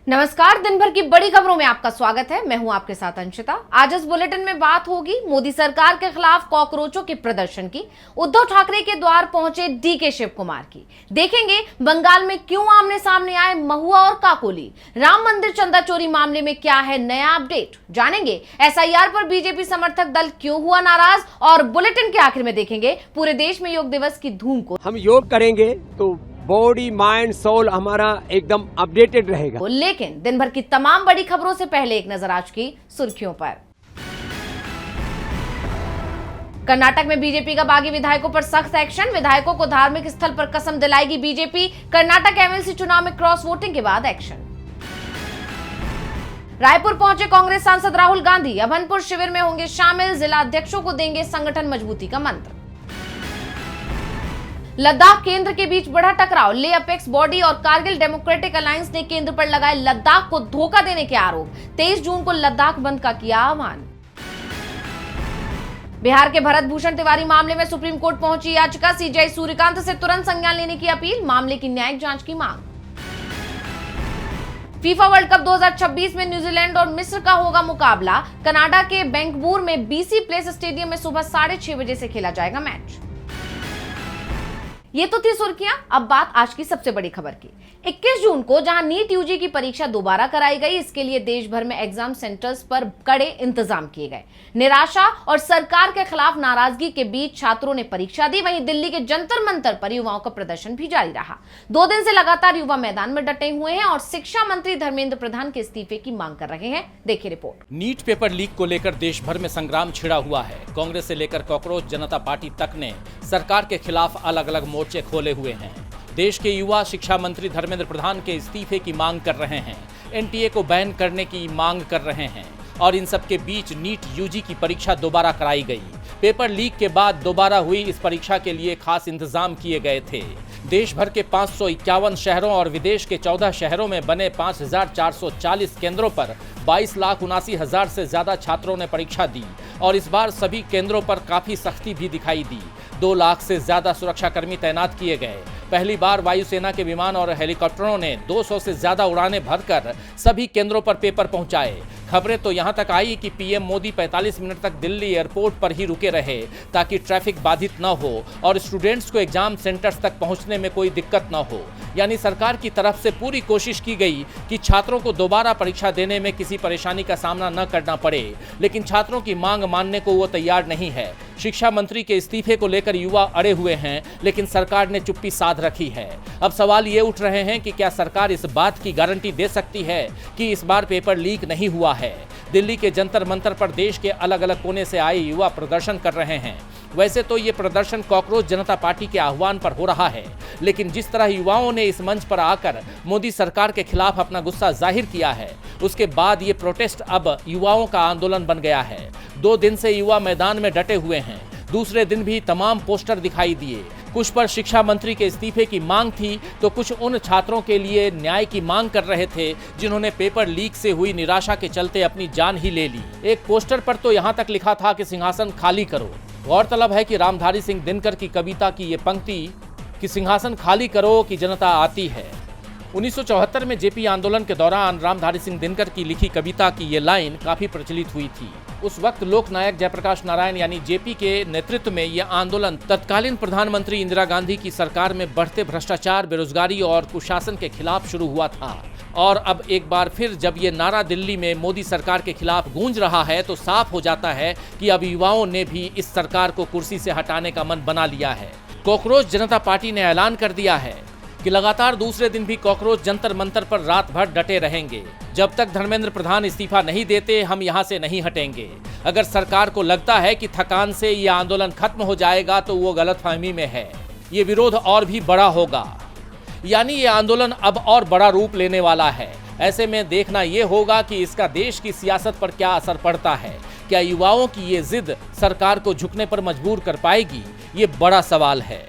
नमस्कार। दिन भर की बड़ी खबरों में आपका स्वागत है। मैं हूं आपके साथ अंशिता। आज इस बुलेटिन में बात होगी मोदी सरकार के खिलाफ कॉकरोचों के प्रदर्शन की, उद्धव ठाकरे के द्वार पहुंचे डीके शिव कुमार की, देखेंगे बंगाल में क्यों आमने सामने आए महुआ और काकोली, राम मंदिर चंदा चोरी मामले में क्या है नया अपडेट, जानेंगे एसआईआर पर बीजेपी समर्थक दल क्यों हुआ नाराज, और बुलेटिन के आखिर में देखेंगे पूरे देश में योग दिवस की धूम को। हम योग करेंगे तो बॉडी माइंड सोल हमारा एकदम अपडेटेड रहेगा। लेकिन दिन भर की तमाम बड़ी खबरों से पहले एक नजर आज की सुर्खियों पर। कर्नाटक में बीजेपी का बागी विधायकों पर सख्त एक्शन, विधायकों को धार्मिक स्थल पर कसम दिलाएगी बीजेपी। कर्नाटक एमएलसी चुनाव में क्रॉस वोटिंग के बाद एक्शन। रायपुर पहुंचे कांग्रेस सांसद राहुल गांधी, अभनपुर शिविर में होंगे शामिल, जिला अध्यक्षों को देंगे संगठन मजबूती का मंत्र। लद्दाख केंद्र के बीच बढ़ा टकराव, ले अपेक्स बॉडी और कारगिल डेमोक्रेटिक अलायंस ने केंद्र पर लगाए लद्दाख को धोखा देने के आरोप, 23 जून को लद्दाख बंद का किया आह्वान। बिहार के भरत भूषण तिवारी मामले में सुप्रीम कोर्ट पहुंची याचिका, सीजेआई सूर्यकांत से तुरंत संज्ञान लेने की अपील, मामले की न्यायिक जांच की मांग। फीफा वर्ल्ड कप 2026 में न्यूजीलैंड और मिस्र का होगा मुकाबला, कनाडा के बैंकबूर में बीसी प्लेस स्टेडियम में सुबह 6:30 बजे से खेला जाएगा मैच। ये तो थी सुर्खियां। अब बात आज की सबसे बड़ी खबर की। 21 जून को जहां नीट यूजी की परीक्षा दोबारा कराई गई, इसके लिए देश भर में एग्जाम सेंटर्स पर कड़े इंतजाम किए गए। निराशा और सरकार के खिलाफ नाराजगी के बीच छात्रों ने परीक्षा दी। वहीं दिल्ली के जंतर मंतर पर युवाओं का प्रदर्शन भी जारी रहा। 2 दिन से लगातार युवा मैदान में डटे हुए हैं और शिक्षा मंत्री धर्मेंद्र प्रधान के इस्तीफे की मांग कर रहे हैं। देखिए रिपोर्ट। नीट पेपर लीक को लेकर देश भर में संग्राम छिड़ा हुआ है। कांग्रेस से लेकर कॉकरोच जनता पार्टी तक ने सरकार के खिलाफ अलग अलग मोर्चे खोले हुए हैं। देश के युवा शिक्षा मंत्री धर्मेंद्र प्रधान के इस्तीफे की मांग कर रहे हैं, एनटीए को बैन करने की मांग कर रहे हैं और इन सब के बीच नीट यूजी की परीक्षा दोबारा कराई गई। पेपर लीक के बाद दोबारा हुई इस परीक्षा के लिए खास इंतजाम किए गए थे। देश भर के 551 शहरों और विदेश के 14 शहरों में बने 5440 केंद्रों पर 22,79,000 से ज्यादा छात्रों ने परीक्षा दी और इस बार सभी केंद्रों पर काफी सख्ती भी दिखाई दी। 2 लाख से ज्यादा सुरक्षाकर्मी तैनात किए गए। पहली बार वायुसेना के विमान और हेलीकॉप्टरों ने 200 से ज्यादा उड़ानें भरकर सभी केंद्रों पर पेपर पहुंचाए। खबरें तो यहां तक आई कि पीएम मोदी 45 मिनट तक दिल्ली एयरपोर्ट पर ही रुके रहे ताकि ट्रैफिक बाधित न हो और स्टूडेंट्स को एग्जाम सेंटर्स तक पहुंचने में कोई दिक्कत न हो। यानी सरकार की तरफ से पूरी कोशिश की गई कि छात्रों को दोबारा परीक्षा देने में किसी परेशानी का सामना न करना पड़े, लेकिन छात्रों की मांग मानने को वो तैयार नहीं है। शिक्षा मंत्री के इस्तीफे को लेकर युवा अड़े हुए हैं, लेकिन सरकार ने चुप्पी साध रखी है। अब सवाल ये उठ रहे हैं कि क्या सरकार इस बात की गारंटी दे सकती है कि इस बार पेपर लीक नहीं हुआ है। दिल्ली के जंतर मंतर पर देश के अलग अलग कोने से आए युवा प्रदर्शन कर रहे हैं। वैसे तो ये प्रदर्शन कॉकरोच जनता पार्टी के आह्वान पर हो रहा है, लेकिन जिस तरह युवाओं ने इस मंच पर आकर मोदी सरकार के खिलाफ अपना गुस्सा जाहिर किया है, उसके बाद ये प्रोटेस्ट अब युवाओं का आंदोलन बन गया है। 2 दिन से युवा मैदान में डटे हुए हैं। दूसरे दिन भी तमाम पोस्टर दिखाई दिए। कुछ पर शिक्षा मंत्री के इस्तीफे की मांग थी तो कुछ उन छात्रों के लिए न्याय की मांग कर रहे थे जिन्होंने पेपर लीक से हुई निराशा के चलते अपनी जान ही ले ली। एक पोस्टर पर तो यहाँ तक लिखा था कि सिंहासन खाली करो। गौरतलब है कि रामधारी सिंह दिनकर की कविता की ये पंक्ति कि सिंहासन खाली करो कि जनता आती है, 1974 में जेपी आंदोलन के दौरान रामधारी सिंह दिनकर की लिखी कविता की ये लाइन काफी प्रचलित हुई थी। उस वक्त लोक नायक जयप्रकाश नारायण यानी जेपी के नेतृत्व में यह आंदोलन तत्कालीन प्रधानमंत्री इंदिरा गांधी की सरकार में बढ़ते भ्रष्टाचार, बेरोजगारी और कुशासन के खिलाफ शुरू हुआ था। और अब एक बार फिर जब ये नारा दिल्ली में मोदी सरकार के खिलाफ गूंज रहा है तो साफ हो जाता है कि अब युवाओं ने भी इस सरकार को कुर्सी से हटाने का मन बना लिया है। कॉकरोच जनता पार्टी ने ऐलान कर दिया है कि लगातार दूसरे दिन भी कॉकरोच जंतर मंतर पर रात भर डटे रहेंगे। जब तक धर्मेंद्र प्रधान इस्तीफा नहीं देते हम यहां से नहीं हटेंगे। अगर सरकार को लगता है कि थकान से ये आंदोलन खत्म हो जाएगा तो वो गलतफहमी में है। ये विरोध और भी बड़ा होगा, यानी ये आंदोलन अब और बड़ा रूप लेने वाला है। ऐसे में देखना ये होगा कि इसका देश की सियासत पर क्या असर पड़ता है। क्या युवाओं की ये जिद सरकार को झुकने पर मजबूर कर पाएगी? ये बड़ा सवाल है।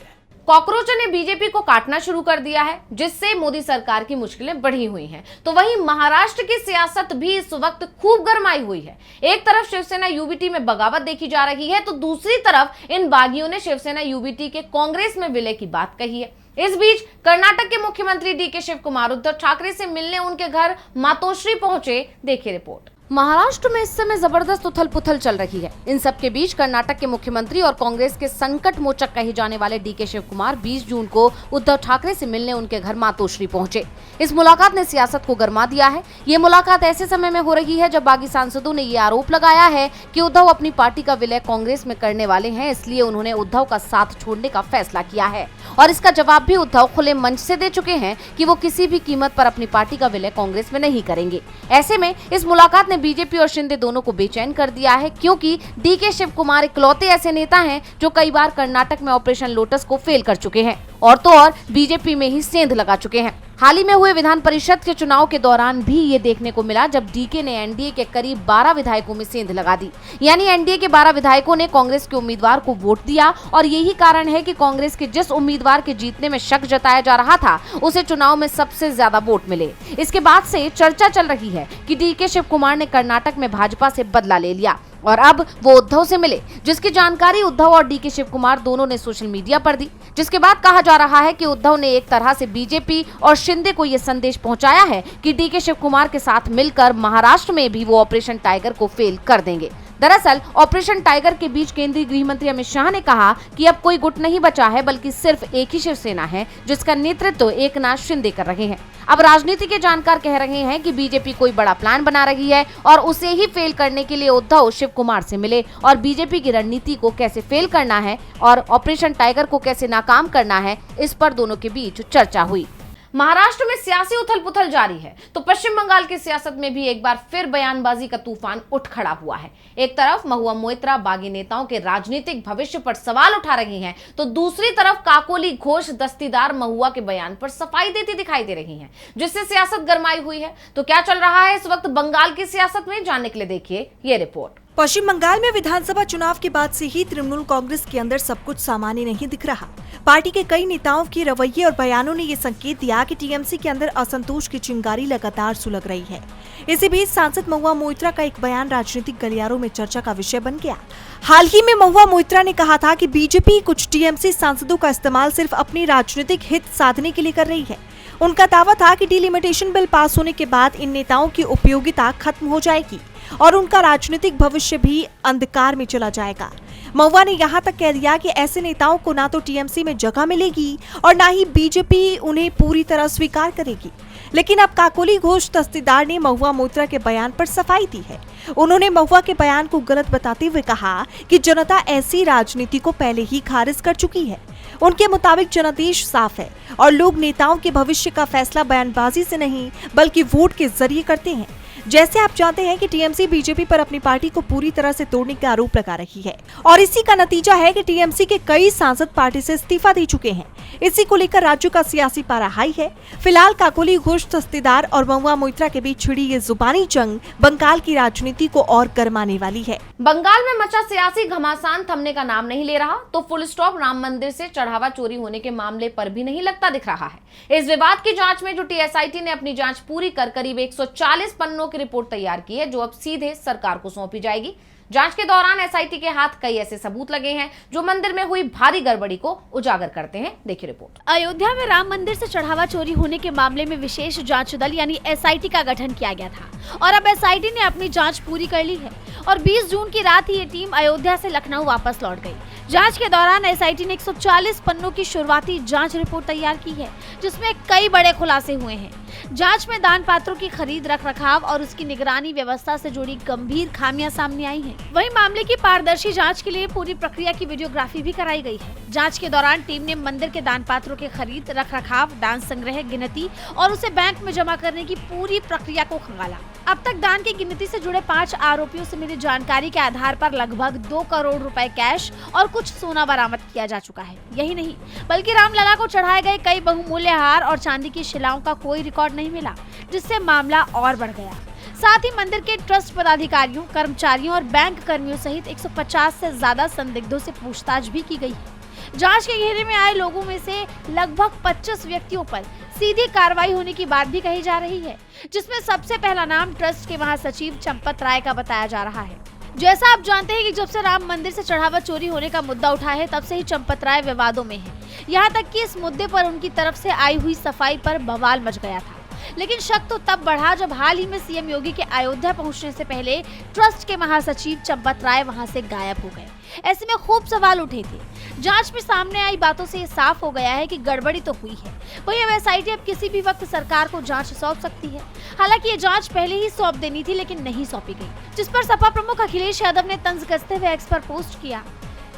कॉकरोचों ने बीजेपी को काटना शुरू कर दिया है, जिससे मोदी सरकार की मुश्किलें बढ़ी हुई हैं। तो वहीं महाराष्ट्र की सियासत भी इस वक्त खूब गरमाई हुई है। एक तरफ शिवसेना यूबीटी में बगावत देखी जा रही है, तो दूसरी तरफ इन बागियों ने शिवसेना यूबीटी के कांग्रेस में विलय की बात कही है। इस बीच कर्नाटक के मुख्यमंत्री डीके शिव कुमार उद्धव ठाकरे से मिलने उनके घर मातोश्री पहुंचे। देखिए रिपोर्ट। महाराष्ट्र में इस समय जबरदस्त उथल पुथल चल रही है। इन सब के बीच कर्नाटक के मुख्यमंत्री और कांग्रेस के संकट मोचक कहे जाने वाले डीके शिव कुमार 20 जून को उद्धव ठाकरे से मिलने उनके घर मातोश्री पहुंचे। इस मुलाकात ने सियासत को गरमा दिया है। ये मुलाकात ऐसे समय में हो रही है जब बागी सांसदों ने ये आरोप लगाया है कि उद्धव अपनी पार्टी का विलय कांग्रेस में करने वाले हैं, इसलिए उन्होंने उद्धव का साथ छोड़ने का फैसला किया है। और इसका जवाब भी उद्धव खुले मंच से दे चुके हैं कि वो किसी भी कीमत पर अपनी पार्टी का विलय कांग्रेस में नहीं करेंगे। ऐसे में इस मुलाकात ने बीजेपी और शिंदे दोनों को बेचैन कर दिया है, क्योंकि डीके शिव कुमार इकलौते ऐसे नेता हैं जो कई बार कर्नाटक में ऑपरेशन लोटस को फेल कर चुके हैं और तो और बीजेपी में ही सेंध लगा चुके हैं। हाल ही में हुए विधान परिषद के चुनाव के दौरान भी ये देखने को मिला जब डीके ने एनडीए के करीब 12 विधायकों में सेंध लगा दी। यानी एनडीए के 12 विधायकों ने कांग्रेस के उम्मीदवार को वोट दिया और यही कारण है कि कांग्रेस के जिस उम्मीदवार के जीतने में शक जताया जा रहा था उसे चुनाव में सबसे ज्यादा वोट मिले। इसके बाद से चर्चा चल रही है कि डीके शिव कुमार ने कर्नाटक में भाजपा से बदला ले लिया और अब वो उद्धव से मिले, जिसकी जानकारी उद्धव और डीके शिव कुमार दोनों ने सोशल मीडिया पर दी। जिसके बाद कहा जा रहा है कि उद्धव ने एक तरह से बीजेपी और शिंदे को ये संदेश पहुंचाया है कि डीके शिव कुमार के साथ मिलकर महाराष्ट्र में भी वो ऑपरेशन टाइगर को फेल कर देंगे। दरअसल ऑपरेशन टाइगर के बीच केंद्रीय गृह मंत्री अमित शाह ने कहा कि अब कोई गुट नहीं बचा है, बल्कि सिर्फ एक ही शिवसेना है जिसका नेतृत्व एकनाथ शिंदे कर रहे हैं। अब राजनीति के जानकार कह रहे हैं कि बीजेपी कोई बड़ा प्लान बना रही है और उसे ही फेल करने के लिए उद्धव शिव कुमार से मिले और बीजेपी की रणनीति को कैसे फेल करना है और ऑपरेशन टाइगर को कैसे नाकाम करना है, इस पर दोनों के बीच चर्चा हुई। महाराष्ट्र में सियासी उथल पुथल जारी है तो पश्चिम बंगाल की सियासत में भी एक बार फिर बयानबाजी का तूफान उठ खड़ा हुआ है। एक तरफ महुआ मोइत्रा बागी नेताओं के राजनीतिक भविष्य पर सवाल उठा रही हैं, तो दूसरी तरफ काकोली घोष दस्तीदार महुआ के बयान पर सफाई देती दिखाई दे रही हैं, जिससे सियासत गरमाई हुई है। तो क्या चल रहा है इस वक्त बंगाल की सियासत में, जानने के लिए देखिए ये रिपोर्ट। पश्चिम बंगाल में विधानसभा चुनाव के बाद से ही तृणमूल कांग्रेस के अंदर सब कुछ सामान्य नहीं दिख रहा। पार्टी के कई नेताओं के रवैये और बयानों ने ये संकेत दिया कि टीएमसी के अंदर असंतोष की चिंगारी लगातार सुलग रही है। इसी बीच सांसद महुआ मोइत्रा का एक बयान राजनीतिक गलियारों में चर्चा का विषय बन गया। हाल ही में महुआ मोइत्रा ने कहा था कि बीजेपी कुछ टीएमसी सांसदों का इस्तेमाल सिर्फ अपनी राजनीतिक हित साधने के लिए कर रही है। उनका दावा था कि डिलिमिटेशन बिल पास होने के बाद इन नेताओं की उपयोगिता खत्म हो जाएगी और उनका राजनीतिक भविष्य भी अंधकार में चला जाएगा। महुआ ने यहाँ तक कह दिया कि ऐसे नेताओं को ना तो टीएमसी में जगह मिलेगी और ना ही बीजेपी उन्हें पूरी तरह स्वीकार करेगी। लेकिन अब काकोली घोष दस्तीदार ने महुआ मोइत्रा के बयान पर सफाई दी है। उन्होंने महुआ के बयान को गलत बताते हुए कहा कि जनता ऐसी राजनीति को पहले ही खारिज कर चुकी है। उनके मुताबिक जनादेश साफ है और लोग नेताओं के भविष्य का फैसला बयानबाजी से नहीं बल्कि वोट के जरिए करते हैं। जैसे आप जानते हैं कि टीएमसी बीजेपी पर अपनी पार्टी को पूरी तरह से तोड़ने का आरोप लगा रही है और इसी का नतीजा है कि टीएमसी के कई सांसद पार्टी से इस्तीफा दे चुके हैं। इसी को लेकर राज्य का सियासी पारा हाई है। फिलहाल काकोली घोष दस्तीदार और महुआ मोइत्रा के बीच छिड़ी ये जुबानी जंग बंगाल की राजनीति को और गरमाने वाली है। बंगाल में मचा सियासी घमासान थमने का नाम नहीं ले रहा, तो फुल स्टॉप राम मंदिर से चढ़ावा चोरी होने के मामले पर भी नहीं लगता दिख रहा है। इस विवाद की जांच में जुटी एसआईटी ने अपनी जांच पूरी कर करीब 140 पन्नों की रिपोर्ट तैयार की है, जो अब सीधे सरकार को सौंपी जाएगी। जांच के दौरान एसआईटी के हाथ कई ऐसे सबूत लगे हैं जो मंदिर में हुई भारी गड़बड़ी को उजागर करते हैं। देखिए रिपोर्ट। अयोध्या में राम मंदिर से चढ़ावा चोरी होने के मामले में विशेष जांच दल यानी एसआईटी का गठन किया गया था और अब एसआईटी ने अपनी जांच पूरी कर ली है और 20 जून की रात ही ये टीम अयोध्या से लखनऊ वापस लौट गई। जांच के दौरान एसआईटी ने 140 पन्नों की शुरुआती जांच रिपोर्ट तैयार की है, जिसमें कई बड़े खुलासे हुए हैं। जांच में दान पात्रों की खरीद रखरखाव और उसकी निगरानी व्यवस्था से जुड़ी गंभीर खामियां सामने आई हैं। वहीं मामले की पारदर्शी जांच के लिए पूरी प्रक्रिया की वीडियोग्राफी भी कराई गई है। जांच के दौरान टीम ने मंदिर के दान पात्रों के खरीद रखरखाव, दान संग्रह, गिनती और उसे बैंक में जमा करने की पूरी प्रक्रिया को खंगाला। अब तक दान की गिनती से जुड़े 5 आरोपियों से मिली जानकारी के आधार पर लगभग 2 करोड़ रुपए कैश और कुछ सोना बरामद किया जा चुका है। यही नहीं बल्कि रामलला को चढ़ाए गए कई बहुमूल्य हार और चांदी की शिलाओं का कोई रिकॉर्ड नहीं मिला, जिससे मामला और बढ़ गया। साथ ही मंदिर के ट्रस्ट पदाधिकारियों, कर्मचारियों और बैंक कर्मियों सहित 150 से ज्यादा संदिग्धों से पूछताछ भी की गई है। जांच के घेरे में आए लोगों में से लगभग 25 व्यक्तियों पर सीधी कार्रवाई होने की बात भी कही जा रही है, जिसमें सबसे पहला नाम ट्रस्ट के महासचिव चंपत राय का बताया जा रहा है। जैसा आप जानते हैं कि जब से राम मंदिर से चढ़ावा चोरी होने का मुद्दा उठा है, तब से ही चंपत राय विवादों में है। यहाँ तक कि इस मुद्दे पर उनकी तरफ से आई हुई सफाई पर बवाल मच गया था। लेकिन शक तो तब बढ़ा जब हाल ही में सीएम योगी के अयोध्या पहुंचने से पहले ट्रस्ट के महासचिव चंपत राय वहां से गायब हो गए। ऐसे में खूब सवाल उठे थे। जांच में सामने आई बातों से ये साफ हो गया है कि गड़बड़ी तो हुई है। वही अब एसआईटी अब किसी भी वक्त सरकार को जांच सौंप सकती है। हालांकि ये जांच पहले ही सौंप देनी थी, लेकिन नहीं सौंपी गई, जिस पर सपा प्रमुख अखिलेश यादव ने तंज कसते हुए एक्स पर पोस्ट किया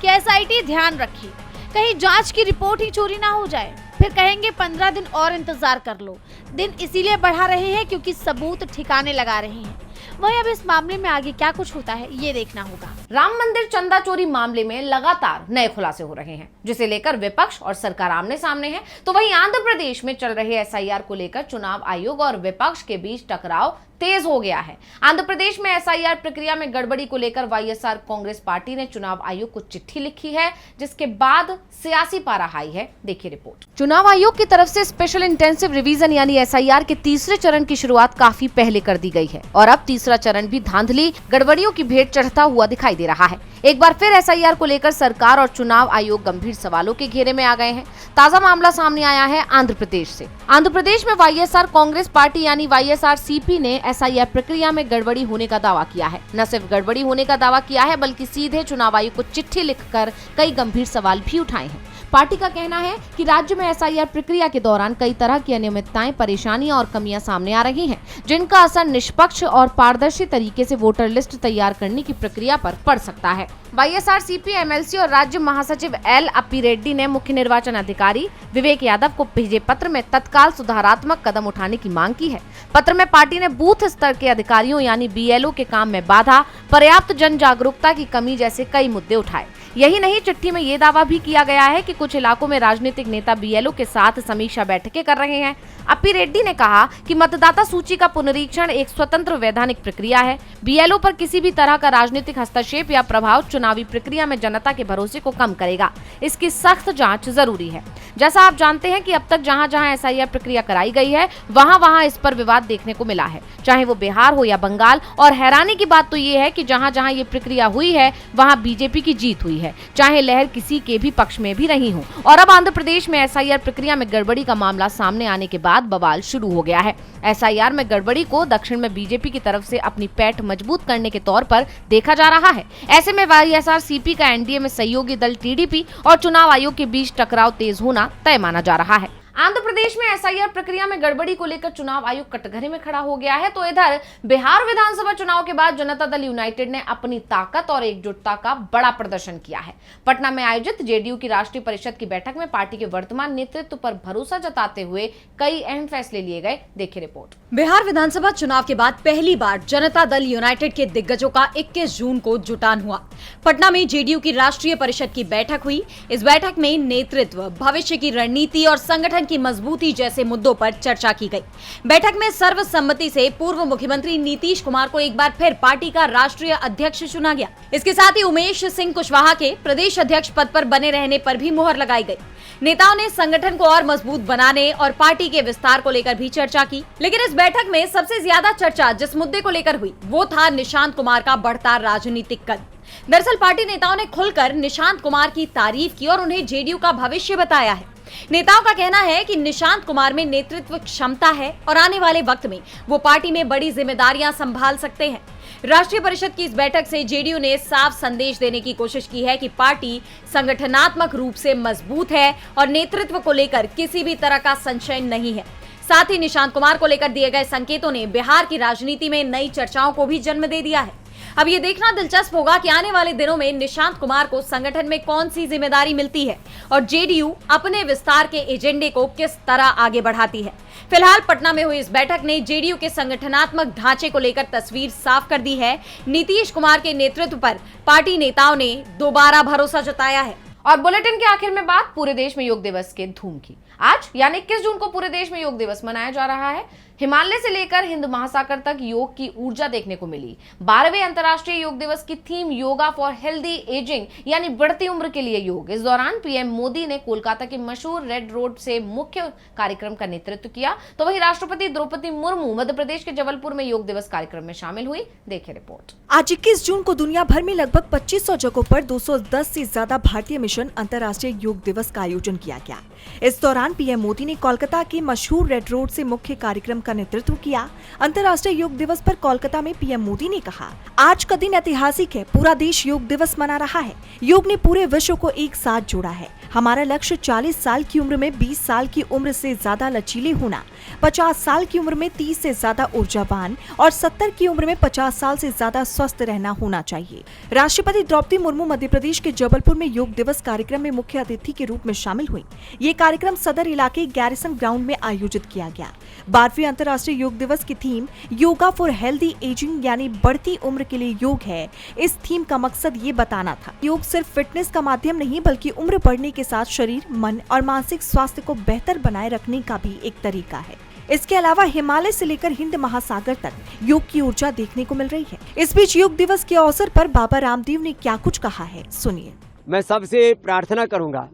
कि एसआईटी ध्यान रखिए, कहीं जांच की रिपोर्ट ही चोरी ना हो जाए, फिर कहेंगे 15 दिन और इंतजार कर लो। दिन इसीलिए बढ़ा रहे हैं क्योंकि सबूत ठिकाने लगा रहे हैं। वहीं अब इस मामले में आगे क्या कुछ होता है, ये देखना होगा। राम मंदिर चंदा चोरी मामले में लगातार नए खुलासे हो रहे हैं, जिसे लेकर विपक्ष और सरकार आमने सामने है। तो वहीं आंध्र प्रदेश में चल रहे एसआईआर को लेकर चुनाव आयोग और विपक्ष के बीच टकराव तेज हो गया है। आंध्र प्रदेश में एसआईआर प्रक्रिया में गड़बड़ी को लेकर वाईएसआर कांग्रेस पार्टी ने चुनाव आयोग को चिट्ठी लिखी है, जिसके बाद सियासी पारा हाई है। देखिए रिपोर्ट। चुनाव आयोग की तरफ से स्पेशल इंटेंसिव रिवीजन यानी एसआईआर के तीसरे चरण की शुरुआत काफी पहले कर दी गई है और अब तीसरा चरण भी धांधली गड़बड़ियों की भेंट चढ़ता हुआ दिखाई दे रहा है। एक बार फिर एसआईआर को लेकर सरकार और चुनाव आयोग गंभीर सवालों के घेरे में आ गए हैं। ताजा मामला सामने आया है आंध्र प्रदेश से। आंध्र प्रदेश में वाईएसआर कांग्रेस पार्टी यानी वाईएसआर-सीपी ने एसआईआर प्रक्रिया में गड़बड़ी होने का दावा किया है। न सिर्फ गड़बड़ी होने का दावा किया है, बल्कि सीधे चुनाव आयोग को चिट्ठी लिखकर कई गंभीर सवाल भी उठाए हैं। पार्टी का कहना है कि राज्य में एसआईआर प्रक्रिया के दौरान कई तरह की अनियमितताएं, परेशानियां और कमियां सामने आ रही हैं, जिनका असर निष्पक्ष और पारदर्शी तरीके से वोटर लिस्ट तैयार करने की प्रक्रिया पर पड़ सकता है। वाईएसआर-सीपी एमएलसी और राज्य महासचिव एल अपी रेड्डी ने मुख्य निर्वाचन अधिकारी विवेक यादव को भेजे पत्र में तत्काल सुधारात्मक कदम उठाने की मांग की है। पत्र में पार्टी ने बूथ स्तर के अधिकारियों यानी बीएलओ के काम में बाधा, पर्याप्त जन जागरूकता की कमी जैसे कई मुद्दे उठाए। यही नहीं, चिट्ठी में ये दावा भी किया गया है कि कुछ इलाकों में राजनीतिक नेता बीएलओ के साथ समीक्षा बैठकें कर रहे हैं। अपी रेड्डी ने कहा कि मतदाता सूची का पुनरीक्षण एक स्वतंत्र वैधानिक प्रक्रिया है। बीएलओ पर किसी भी तरह का राजनीतिक हस्तक्षेप या प्रभाव चुनावी प्रक्रिया में जनता के भरोसे को कम करेगा। इसकी सख्त जांच जरूरी है। जैसा आप जानते हैं कि अब तक जहां जहां एसआईआर प्रक्रिया कराई गई है, वहां वहां इस पर विवाद देखने को मिला है, चाहे वो बिहार हो या बंगाल। और हैरानी की बात तो ये है कि जहां जहां ये प्रक्रिया हुई है, वहां बीजेपी की जीत हुई है, चाहे लहर किसी के भी पक्ष में भी रही हो। और अब आंध्र प्रदेश में एसआईआर प्रक्रिया में गड़बड़ी का मामला सामने आने के बाद बवाल शुरू हो गया है। एसआईआर में गड़बड़ी को दक्षिण में बीजेपी की तरफ से अपनी पैठ मजबूत करने के तौर पर देखा जा रहा है। ऐसे में वाईएसआर-सीपी का एनडीए में सहयोगी दल टीडीपी और चुनाव आयोग के बीच टकराव तेज होना तय माना जा रहा है। आंध्र प्रदेश में एसआईआर प्रक्रिया में गड़बड़ी को लेकर चुनाव आयोग कटघरे में खड़ा हो गया है, तो इधर बिहार विधानसभा चुनाव के बाद जनता दल यूनाइटेड ने अपनी ताकत और एकजुटता का बड़ा प्रदर्शन किया है। पटना में आयोजित जेडीयू की राष्ट्रीय परिषद की बैठक में पार्टी के वर्तमान नेतृत्व पर भरोसा जताते हुए कई अहम फैसले लिए गए। देखिए रिपोर्ट। बिहार विधानसभा चुनाव के बाद पहली बार जनता दल यूनाइटेड के दिग्गजों का 21 जून को जुटान हुआ। पटना में जेडीयू की राष्ट्रीय परिषद की बैठक हुई। इस बैठक में नेतृत्व, भविष्य की रणनीति और संगठन की मजबूती जैसे मुद्दों पर चर्चा की गई। बैठक में सर्वसम्मति से पूर्व मुख्यमंत्री नीतीश कुमार को एक बार फिर पार्टी का राष्ट्रीय अध्यक्ष चुना गया। इसके साथ ही उमेश सिंह कुशवाहा के प्रदेश अध्यक्ष पद पर बने रहने पर भी मुहर लगाई गई। नेताओं ने संगठन को और मजबूत बनाने और पार्टी के विस्तार को लेकर भी चर्चा की। लेकिन इस बैठक में सबसे ज्यादा चर्चा जिस मुद्दे को लेकर हुई, वो था निशांत कुमार का बढ़ता राजनीतिक कद। दरअसल पार्टी नेताओं ने खुलकर निशांत कुमार की तारीफ की और उन्हें जेडीयू का भविष्य बताया है। नेताओं का कहना है कि निशांत कुमार में नेतृत्व क्षमता है और आने वाले वक्त में वो पार्टी में बड़ी जिम्मेदारियां संभाल सकते हैं। राष्ट्रीय परिषद की इस बैठक से जेडीयू ने साफ संदेश देने की कोशिश की है कि पार्टी संगठनात्मक रूप से मजबूत है और नेतृत्व को लेकर किसी भी तरह का संशय नहीं है। साथ ही निशांत कुमार को लेकर दिए गए संकेतों ने बिहार की राजनीति में नई चर्चाओं को भी जन्म दे दिया है। अब ये देखना दिलचस्प होगा कि आने वाले दिनों में निशांत कुमार को संगठन में कौन सी जिम्मेदारी मिलती है और जेडीयू अपने विस्तार के एजेंडे को किस तरह आगे बढ़ाती है। फिलहाल पटना में हुई इस बैठक ने जेडीयू के संगठनात्मक ढांचे को लेकर तस्वीर साफ कर दी है। नीतीश कुमार के नेतृत्व पर पार्टी नेताओं ने दोबारा भरोसा जताया है। और बुलेटिन के आखिर में बात पूरे देश में योग दिवस के धूम की। आज यानी 21 जून को पूरे देश में योग दिवस मनाया जा रहा है। हिमालय से लेकर हिंद महासागर तक योग की ऊर्जा देखने को मिली। 12वें अंतर्राष्ट्रीय योग दिवस की theme yoga for healthy ageing यानी बढ़ती उम्र के लिए योग। इस दौरान पीएम मोदी ने कोलकाता के मशहूर रेड रोड से मुख्य कार्यक्रम का नेतृत्व किया, तो वहीं राष्ट्रपति द्रौपदी मुर्मू मध्य प्रदेश के जबलपुर में योग दिवस कार्यक्रम में शामिल हुई। देखिए रिपोर्ट। आज 21 जून को दुनिया भर में लगभग 2500 जगहों पर 210 से ज्यादा भारतीय मिशन अंतर्राष्ट्रीय योग दिवस का आयोजन किया गया। इस दौरान पीएम मोदी ने कोलकाता के मशहूर रेड रोड से मुख्य कार्यक्रम का नेतृत्व किया। अंतर्राष्ट्रीय योग दिवस पर कोलकाता में पीएम मोदी ने कहा, आज का दिन ऐतिहासिक है, पूरा देश योग दिवस मना रहा है। योग ने पूरे विश्व को एक साथ जोड़ा है। हमारा लक्ष्य 40 साल की उम्र में 20 साल की उम्र से ज्यादा लचीले होना, 50 साल की उम्र में 30 से ज्यादा ऊर्जावान और 70 की उम्र में 50 साल से ज्यादा स्वस्थ रहना होना चाहिए। राष्ट्रपति द्रौपदी मुर्मू मध्य प्रदेश के जबलपुर में योग दिवस कार्यक्रम में मुख्य अतिथि के रूप में शामिल हुई। ये कार्यक्रम सदर इलाके गैरिसन ग्राउंड में आयोजित किया गया। 12वें अंतर्राष्ट्रीय योग दिवस की theme yoga for healthy ageing यानी बढ़ती उम्र के लिए योग है। इस थीम का मकसद ये बताना था, योग सिर्फ फिटनेस का माध्यम नहीं बल्कि उम्र बढ़ने के साथ शरीर, मन और मानसिक स्वास्थ्य को बेहतर बनाए रखने का भी एक तरीका है। इसके अलावा हिमालय से लेकर हिंद महासागर तक योग की ऊर्जा देखने को मिल रही है। इस बीच योग दिवस के अवसर पर बाबा रामदेव ने क्या कुछ कहा है, सुनिए। मैं सबसे प्रार्थना करूंगा,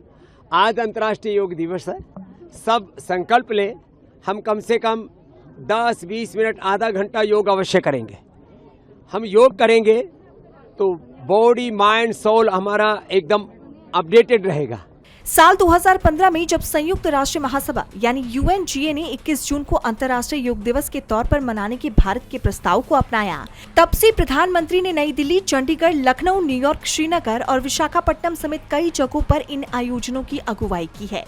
आज अंतर्राष्ट्रीय योग दिवस है, सब संकल्प ले, हम कम से कम 10-20 मिनट आधा घंटा योग अवश्य करेंगे। हम योग करेंगे तो बॉडी माइंड सोल हमारा एकदम अपडेटेड रहेगा। साल 2015 में जब संयुक्त राष्ट्र महासभा यानी UNGA ने 21 जून को अंतर्राष्ट्रीय योग दिवस के तौर पर मनाने के भारत के प्रस्ताव को अपनाया, तब से प्रधानमंत्री ने नई दिल्ली, चंडीगढ़, लखनऊ, न्यूयॉर्क, श्रीनगर और विशाखापट्टनम समेत कई जगहों पर इन आयोजनों की अगुवाई की है।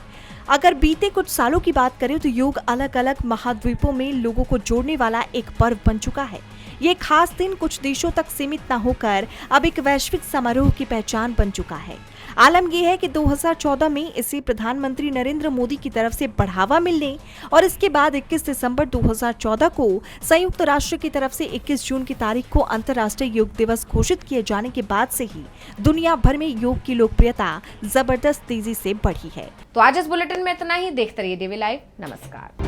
अगर बीते कुछ सालों की बात करें तो योग अलग अलग महाद्वीपों में लोगों को जोड़ने वाला एक पर्व बन चुका है। ये खास दिन कुछ देशों तक सीमित न होकर अब एक वैश्विक समारोह की पहचान बन चुका है। आलम यह है कि 2014 में इसे प्रधानमंत्री नरेंद्र मोदी की तरफ से बढ़ावा मिलने और इसके बाद 21 दिसंबर 2014 को संयुक्त राष्ट्र की तरफ से 21 जून की तारीख को अंतर्राष्ट्रीय योग दिवस घोषित किए जाने के बाद से ही दुनिया भर में योग की लोकप्रियता जबरदस्त तेजी से बढ़ी है। तो आज इस बुलेटिन में इतना ही। देखते रहिए DV लाइव। नमस्कार।